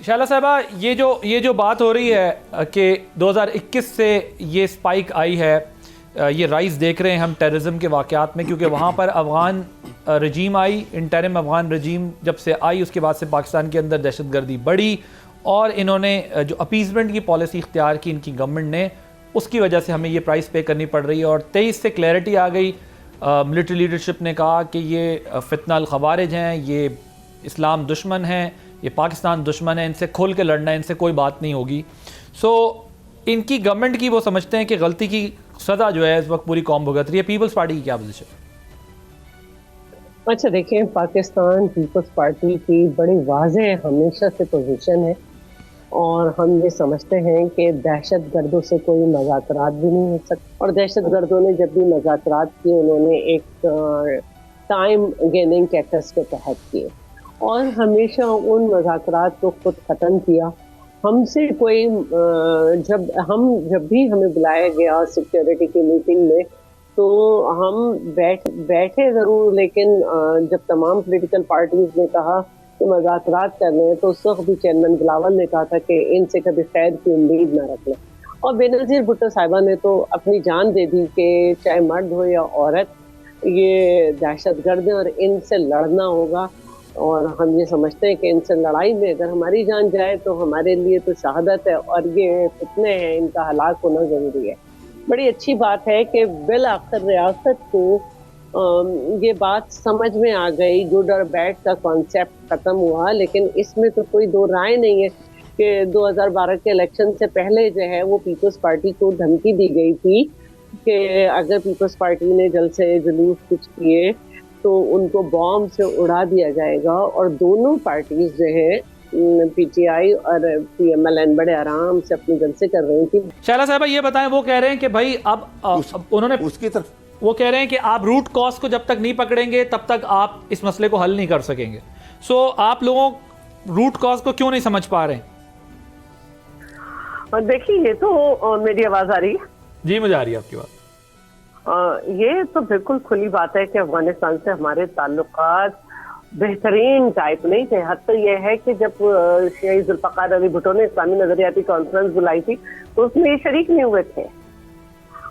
شائلہ صاحبہ، یہ جو بات ہو رہی ہے کہ 2021 سے یہ سپائک آئی ہے، یہ رائز دیکھ رہے ہیں ہم ٹیررزم کے واقعات میں، کیونکہ وہاں پر افغان رجیم آئی، انٹرم افغان رجیم جب سے آئی اس کے بعد سے پاکستان کے اندر دہشت گردی بڑھی، اور انہوں نے جو اپیزمنٹ کی پالیسی اختیار کی ان کی گورنمنٹ نے، اس کی وجہ سے ہمیں یہ پرائس پے کرنی پڑ رہی ہے۔ اور 23 سے کلیئرٹی آ گئی، ملٹری لیڈرشپ نے کہا کہ یہ فتنہ الخوارج ہیں، یہ اسلام دشمن ہیں، یہ پاکستان دشمن ہے، ان سے کھول کے لڑنا ہے، ان سے کوئی بات نہیں ہوگی۔ سو ان کی گورنمنٹ کی وہ سمجھتے ہیں کہ غلطی کی سزا جو ہے اس وقت پوری قوم بھگت رہی ہے۔ پیپلز پارٹی کی کیا پوزیشن؟ اچھا دیکھیں، پاکستان پیپلز پارٹی کی بڑی واضح ہمیشہ سے پوزیشن ہے، اور ہم یہ سمجھتے ہیں کہ دہشت گردوں سے کوئی مذاکرات بھی نہیں ہو سکتے، اور دہشت گردوں نے جب بھی مذاکرات کیے انہوں نے ایک ٹائم گیننگ ٹیکٹس کے تحت کیے، اور ہمیشہ ان مذاکرات کو خود ختم کیا۔ ہم سے کوئی جب بھی ہمیں بلایا گیا سیکیورٹی کی میٹنگ میں تو ہم بیٹھے ضرور، لیکن جب تمام پولیٹیکل پارٹیز نے کہا کہ مذاکرات کر رہے ہیں تو اس وقت بھی چیئرمین بلاول نے کہا تھا کہ ان سے کبھی خیر کی امید نہ رکھ لیں، اور بینظیر بھٹو صاحبہ نے تو اپنی جان دے دی کہ چاہے مرد ہو یا عورت یہ دہشت گرد ہیں اور ان سے لڑنا ہوگا، اور ہم یہ سمجھتے ہیں کہ ان سے لڑائی میں اگر ہماری جان جائے تو ہمارے لیے تو شہادت ہے، اور یہ فتنے ہیں، ان کا ہلاک ہونا ضروری ہے۔ بڑی اچھی بات ہے کہ بالآخر ریاست کو یہ بات سمجھ میں آ گئی، گڈ اور بیڈ کا کانسیپٹ ختم ہوا، لیکن اس میں تو کوئی دو رائے نہیں ہے کہ 2012 کے الیکشن سے پہلے جو ہے وہ پیپلز پارٹی کو دھمکی دی گئی تھی کہ اگر پیپلز پارٹی نے جلسے جلوس کچھ کیے تو ان کو بام سے اڑا دیا جائے گا، اور دونوں پارٹیز جو ہے پی ٹی آئی اور پی ایم ایل این بڑے آرام سے اپنے جلسے کر رہی تھی۔ شائلہ صاحبہ یہ بتائیں، وہ کہہ رہے ہیں کہ بھائی اب انہوں نے اس کی طرف وہ کہہ رہے ہیں کہ آپ روٹ کاز کو جب تک نہیں پکڑیں گے تب تک آپ اس مسئلے کو حل نہیں کر سکیں گے۔ سو آپ لوگوں روٹ کاز کو کیوں نہیں سمجھ پا رہے ہیں؟ اور دیکھیے، یہ تو میری آواز آ رہی ہے؟ جی مجھے آ رہی ہے آپ کی بات۔ یہ تو بالکل کھلی بات ہے کہ افغانستان سے ہمارے تعلقات بہترین ٹائپ نہیں تھے۔ حتی یہ ہے کہ جب شیخ ذوالفقار علی بھٹو نے اسلامی نظریاتی کانفرنس بلائی تھی تو اس میں یہ شریک نہیں ہوئے تھے،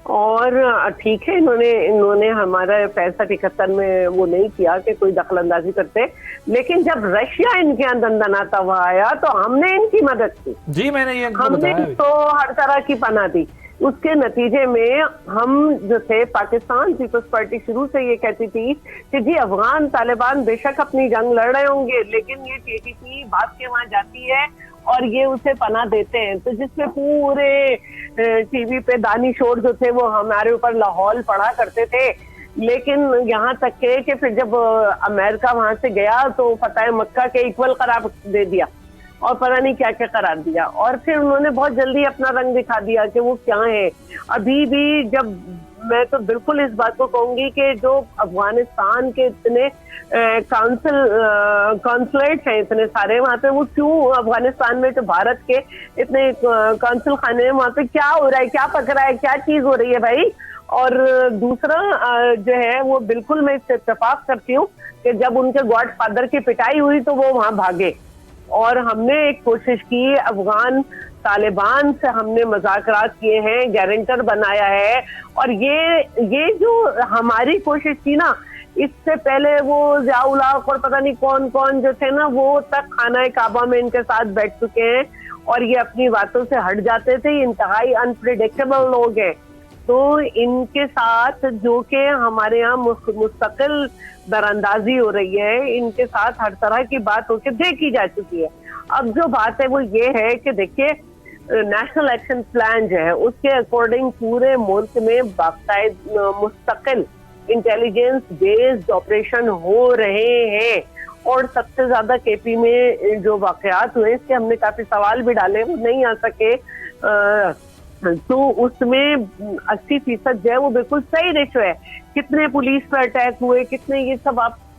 اور ٹھیک ہے انہوں نے ہمارا 65-71 میں وہ نہیں کیا کہ کوئی دخل اندازی کرتے، لیکن جب رشیا ان کے اندر دناتا ہوا آیا تو ہم نے ان کی مدد کی، جی میں نے یہ ہم نے تو ہر طرح کی پناہ دی۔ اس کے نتیجے میں ہم جو تھے، پاکستان پیپلز پارٹی شروع سے یہ کہتی تھی کہ جی افغان طالبان بے شک اپنی جنگ لڑ رہے ہوں گے، لیکن یہ ٹی ٹی پی بات کے وہاں جاتی ہے اور یہ اسے پناہ دیتے ہیں، تو جس میں پورے ٹی وی پہ دانی شور جو تھے وہ ہمارے اوپر لاہور پڑھا کرتے تھے۔ لیکن یہاں تک کہ پھر جب امریکہ وہاں سے گیا تو فتح مکہ کے ایکول قرار دے دیا اور پتہ نہیں کیا کیا قرار دیا، اور پھر انہوں نے بہت جلدی اپنا رنگ دکھا دیا کہ وہ کیا ہے۔ ابھی بھی جب میں تو بالکل اس بات کو کہوں گی کہ جو افغانستان کے اتنے کانسولیٹس ہیں اتنے سارے وہاں پہ، وہ کیوں افغانستان میں جو بھارت کے اتنے کانسل خانے ہیں وہاں پہ کیا ہو رہا ہے، کیا پک رہا ہے، کیا چیز ہو رہی ہے بھائی۔ اور دوسرا جو ہے وہ بالکل میں اس سے اتفاق کرتی ہوں کہ جب ان کے گاڈ فادر کی پٹائی ہوئی تو وہ وہاں بھاگے، اور ہم نے ایک کوشش کی، افغان طالبان سے ہم نے مذاکرات کیے ہیں، گارنٹر بنایا ہے، اور یہ جو ہماری کوشش تھی نا، اس سے پہلے وہ ضیاء الحق اور پتہ نہیں کون کون جو تھے نا، وہ تک خانہ کعبہ میں ان کے ساتھ بیٹھ چکے ہیں، اور یہ اپنی باتوں سے ہٹ جاتے تھے۔ یہ انتہائی انپریڈکٹیبل لوگ ہیں، تو ان کے ساتھ جو کہ ہمارے یہاں مستقل براندازی ہو رہی ہے، ان کے ساتھ ہر طرح کی بات ہو کے دیکھی جا چکی ہے۔ اب جو بات ہے وہ یہ ہے کہ دیکھیے، نیشنل ایکشن پلان جو ہے اس کے اکارڈنگ پورے ملک میں باقاعدہ مستقل انٹیلیجنس بیسڈ آپریشن ہو رہے ہیں، اور سب سے زیادہ کے پی میں جو واقعات ہوئے اس کے ہم نے کافی سوال بھی ڈالے، وہ نہیں آ سکے، تو اس میں 80% جو ہے وہ بالکل صحیح ریشو ہے۔ کتنے پولیس پر اٹیک ہوئے، کتنے، یہ سب آپ